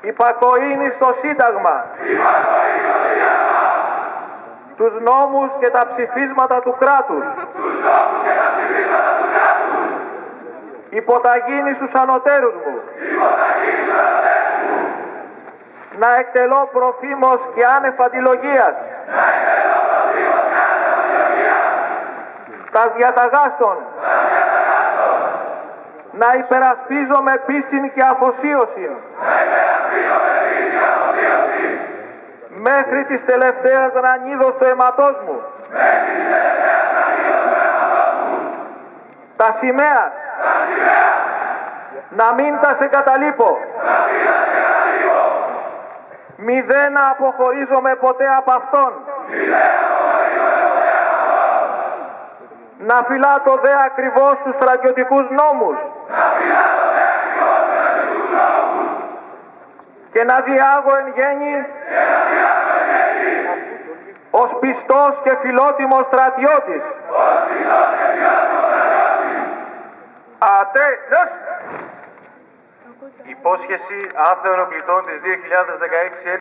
υπακοήνη στο Σύνταγμα, τους νόμους και τα ψηφίσματα του κράτους, υποταγήνη στους ανωτέρους μου, να εκτελώ προφήμως και άνευ αντιλογίας τα διαταγάστων, να υπερασπίζω με πίστην και αφοσίωση μέχρι της τελευταίας ρανίδος του αιματός μου τα σημαία, να μην τα σε καταλείπω, μηδέν να αποχωρίζομαι ποτέ από αυτόν, να φυλάτω δε ακριβώς τους στρατιωτικούς νόμους και να διάγω εν γέννη ως πιστός και φιλότιμος στρατιώτης. Υπόσχεση άθεων οπλιτών της 2016